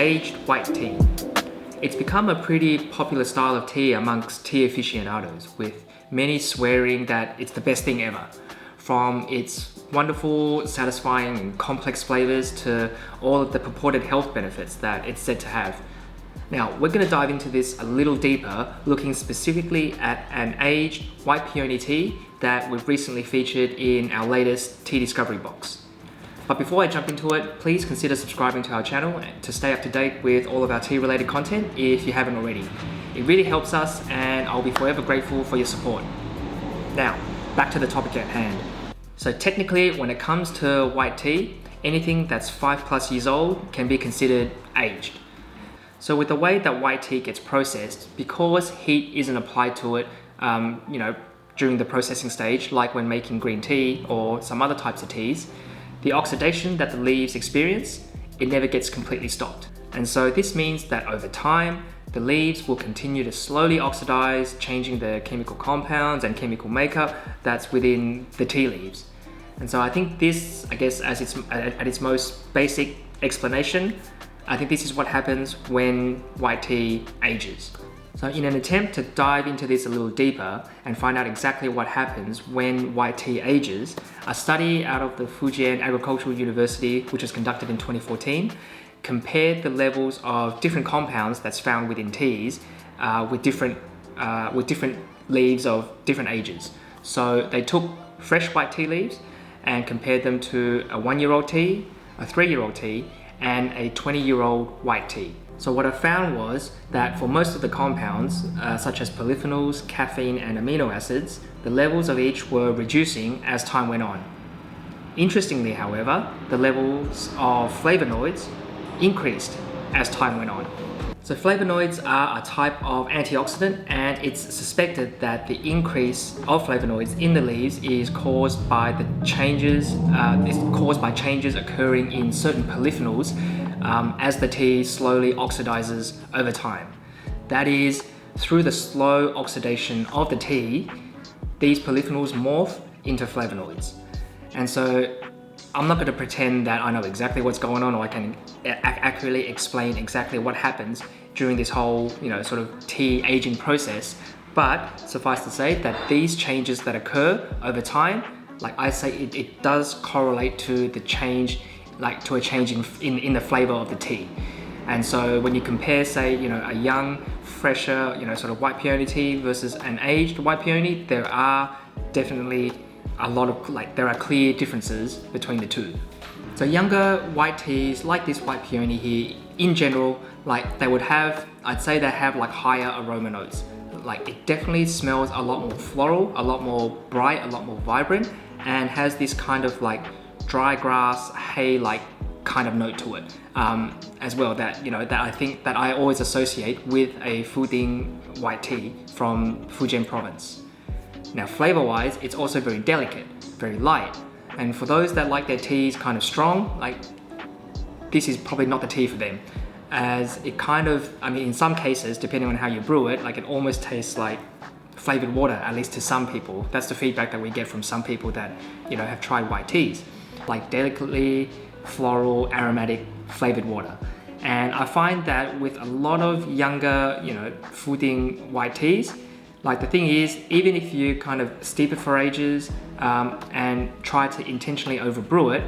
aged white tea. It's become a pretty popular style of tea amongst tea aficionados, with many swearing that it's the best thing ever. From its wonderful, satisfying and complex flavors to all of the purported health benefits that it's said to have. Now, we're going to dive into this a little deeper, looking specifically at an aged white peony tea that we've recently featured in our latest Tea Discovery box. But before I jump into it, please consider subscribing to our channel to stay up to date with all of our tea related content if you haven't already. It really helps us and I'll be forever grateful for your support. Now, back to the topic at hand. So technically, when it comes to white tea, anything that's 5+ years old can be considered aged. So with the way that white tea gets processed, because heat isn't applied to it, during the processing stage, like when making green tea or some other types of teas, the oxidation that the leaves experience, it never gets completely stopped. And so this means that over time, the leaves will continue to slowly oxidize, changing the chemical compounds and chemical makeup that's within the tea leaves. And so I think this, at its most basic explanation, I think this is what happens when white tea ages. So in an attempt to dive into this a little deeper and find out exactly what happens when white tea ages, a study out of the Fujian Agricultural University, which was conducted in 2014, compared the levels of different compounds that's found within teas with different leaves of different ages. So they took fresh white tea leaves and compared them to a 1-year-old tea, a 3-year-old tea, and a 20-year-old white tea. So what I found was that for most of the compounds, such as polyphenols, caffeine, and amino acids, the levels of each were reducing as time went on. Interestingly, however, the levels of flavonoids increased as time went on. So flavonoids are a type of antioxidant, and it's suspected that the increase of flavonoids in the leaves is caused by changes occurring in certain polyphenols as the tea slowly oxidizes over time. That is, through the slow oxidation of the tea, these polyphenols morph into flavonoids. And so I'm not going to pretend that I know exactly what's going on, or I can accurately explain exactly what happens during this whole, sort of tea aging process. But suffice to say that these changes that occur over time, like I say, it does correlate to the change, to a change in the flavor of the tea. And so when you compare, say, a young, fresher, sort of white peony tea versus an aged white peony, there are definitely there are clear differences between the two. So younger white teas like this white peony here, in general, I'd say they have higher aroma notes. It definitely smells a lot more floral, a lot more bright, a lot more vibrant, and has this kind of dry grass, hay-like kind of note to it as well, that I think that I always associate with a Fuding white tea from Fujian province. Now, flavor-wise, it's also very delicate, very light. And for those that like their teas kind of strong, this is probably not the tea for them. As it in some cases, depending on how you brew it, it almost tastes like flavored water, at least to some people. That's the feedback that we get from some people that, have tried white teas. Delicately floral, aromatic, flavored water. And I find that with a lot of younger, Fuding white teas, the thing is, even if you kind of steep it for ages and try to intentionally overbrew it,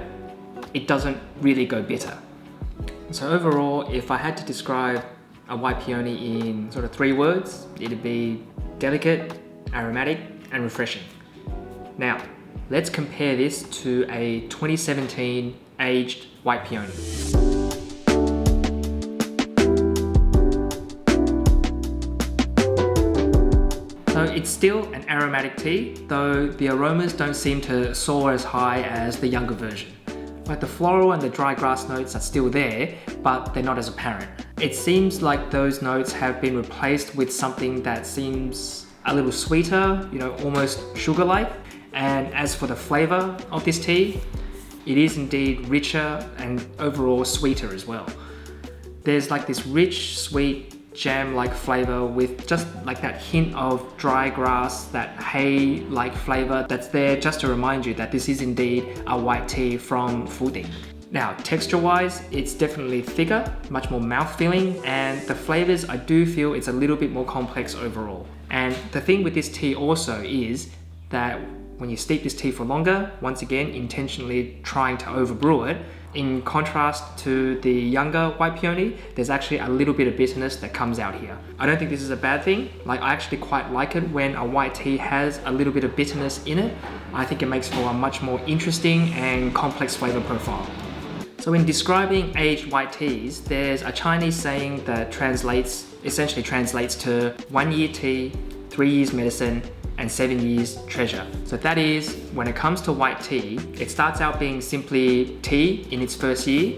it doesn't really go bitter. So overall, if I had to describe a white peony in sort of 3 words, it'd be delicate, aromatic, and refreshing. Now, let's compare this to a 2017 aged white peony. So it's still an aromatic tea, though the aromas don't seem to soar as high as the younger version. The floral and the dry grass notes are still there, but they're not as apparent. It seems like those notes have been replaced with something that seems a little sweeter, almost sugar-like. And as for the flavor of this tea, it is indeed richer and overall sweeter as well. There's this rich, sweet, jam-like flavor with just that hint of dry grass, that hay-like flavor that's there just to remind you that this is indeed a white tea from Fuding. Now, texture-wise, it's definitely thicker, much more mouth-filling, and the flavors, I do feel it's a little bit more complex overall. And the thing with this tea also is that when you steep this tea for longer, once again, intentionally trying to overbrew it, in contrast to the younger white peony, there's actually a little bit of bitterness that comes out here. I don't think this is a bad thing. Like, I actually quite like it when a white tea has a little bit of bitterness in it. I think it makes for a much more interesting and complex flavor profile. So in describing aged white teas, there's a Chinese saying that essentially translates to 1 year tea, 3 years medicine, and 7 years treasure. So that is, when it comes to white tea, it starts out being simply tea in its first year.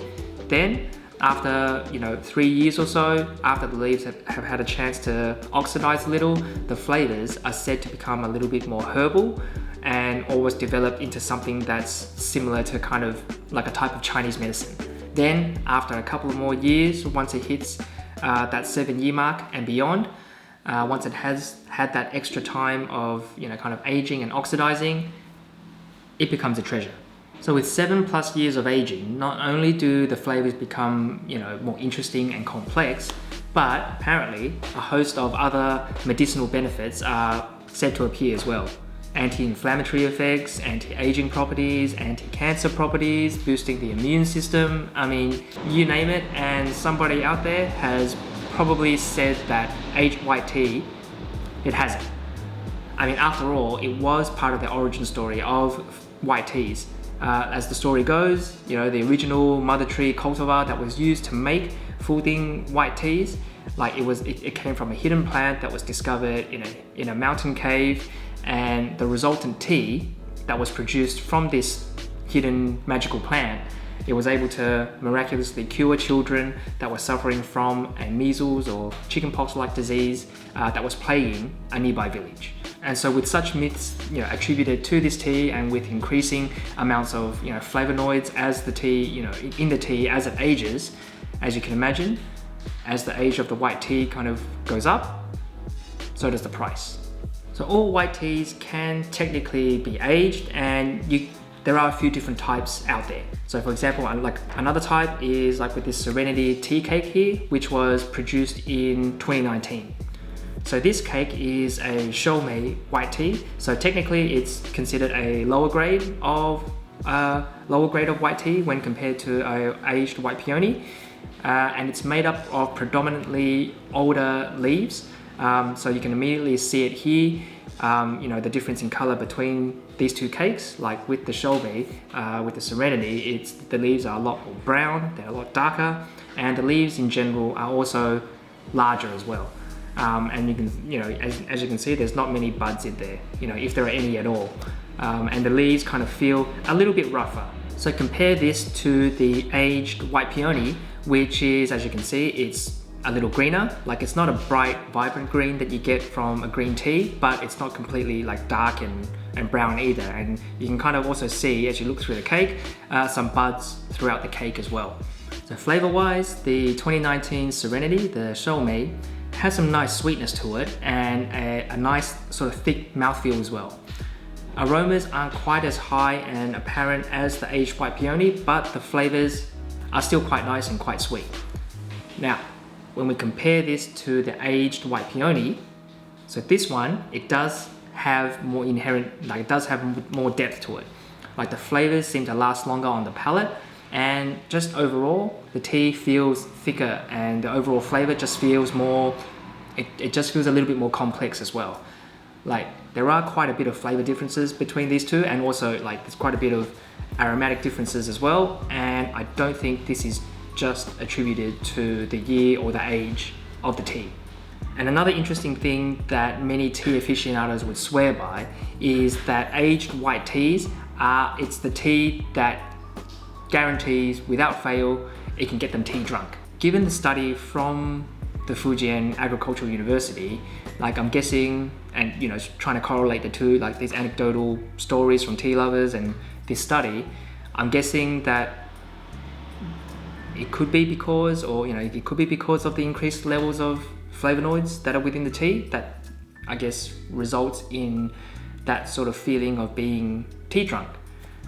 Then after 3 years or so, after the leaves have had a chance to oxidize a little, the flavors are said to become a little bit more herbal and always develop into something that's similar to kind of like a type of Chinese medicine. Then after a couple of more years, once it hits that 7-year mark and beyond, once it has had that extra time of kind of aging and oxidizing, it becomes a treasure. So with 7+ years of aging, not only do the flavors become more interesting and complex, but apparently a host of other medicinal benefits are said to appear as well. Anti-inflammatory effects, anti-aging properties, anti-cancer properties, boosting the immune system. I mean, you name it, and somebody out there has probably said that aged white tea, it has it. I mean, after all, it was part of the origin story of white teas. As the story goes, the original mother tree cultivar that was used to make Fuding white teas, like it came from a hidden plant that was discovered in a mountain cave, and the resultant tea that was produced from this hidden magical plant, it was able to miraculously cure children that were suffering from a measles or chickenpox-like disease that was plaguing a nearby village. And so with such myths attributed to this tea, and with increasing amounts of flavonoids as the tea, in the tea as it ages, as you can imagine, as the age of the white tea kind of goes up, so does the price. So all white teas can technically be aged, and there are a few different types out there. So for example, like another type is like with this Serenity tea cake here, which was produced in 2019. So this cake is a Shoumei white tea. So technically it's considered a lower grade of white tea when compared to aged white peony. And it's made up of predominantly older leaves. So you can immediately see it here, the difference in color between these two cakes. Like with the Shoumei, with the Serenity, the leaves are a lot more brown, they're a lot darker, and the leaves in general are also larger as well. And you can, as you can see, there's not many buds in there, if there are any at all. And the leaves kind of feel a little bit rougher. So compare this to the aged white peony, which is, as you can see, it's a little greener. Like, it's not a bright, vibrant green that you get from a green tea, but it's not completely like dark and brown either. And you can kind of also see, as you look through the cake, some buds throughout the cake as well. So flavor-wise, the 2019 Serenity, the Shoumei, has some nice sweetness to it, and a nice sort of thick mouthfeel as well. Aromas aren't quite as high and apparent as the aged white peony, but the flavors are still quite nice and quite sweet. Now, when we compare this to the aged white peony, so this one, it does have more it does have more depth to it. Like, the flavors seem to last longer on the palate, and just overall, the tea feels thicker, and the overall flavor just feels more, it just feels a little bit more complex as well. Like, there are quite a bit of flavor differences between these two, and also like there's quite a bit of aromatic differences as well, and I don't think this is just attributed to the year or the age of the tea. And another interesting thing that many tea aficionados would swear by is that aged white teas it's the tea that guarantees without fail it can get them tea drunk. Given the study from the Fujian Agricultural University, like, I'm guessing, and trying to correlate the two, like these anecdotal stories from tea lovers and this study, I'm guessing that it could be because, it could be because of the increased levels of flavonoids that are within the tea that, I guess, results in that sort of feeling of being tea drunk.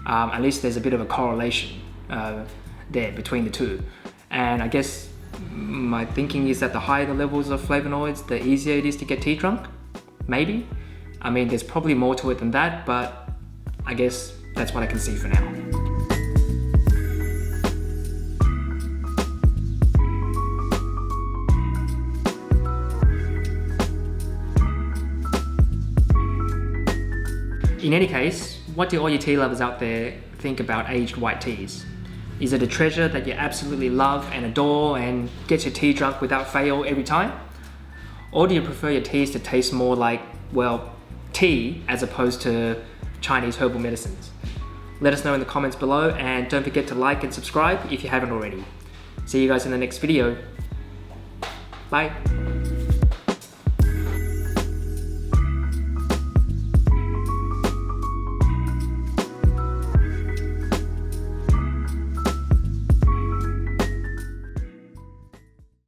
At least there's a bit of a correlation. there between the two. And I guess my thinking is that the higher the levels of flavonoids, the easier it is to get tea drunk. Maybe. I mean, there's probably more to it than that, but I guess that's what I can see for now. In any case, what do all you tea lovers out there think about aged white teas? Is it a treasure that you absolutely love and adore and gets your tea drunk without fail every time? Or do you prefer your teas to taste more like, well, tea as opposed to Chinese herbal medicines? Let us know in the comments below, and don't forget to like and subscribe if you haven't already. See you guys in the next video. Bye.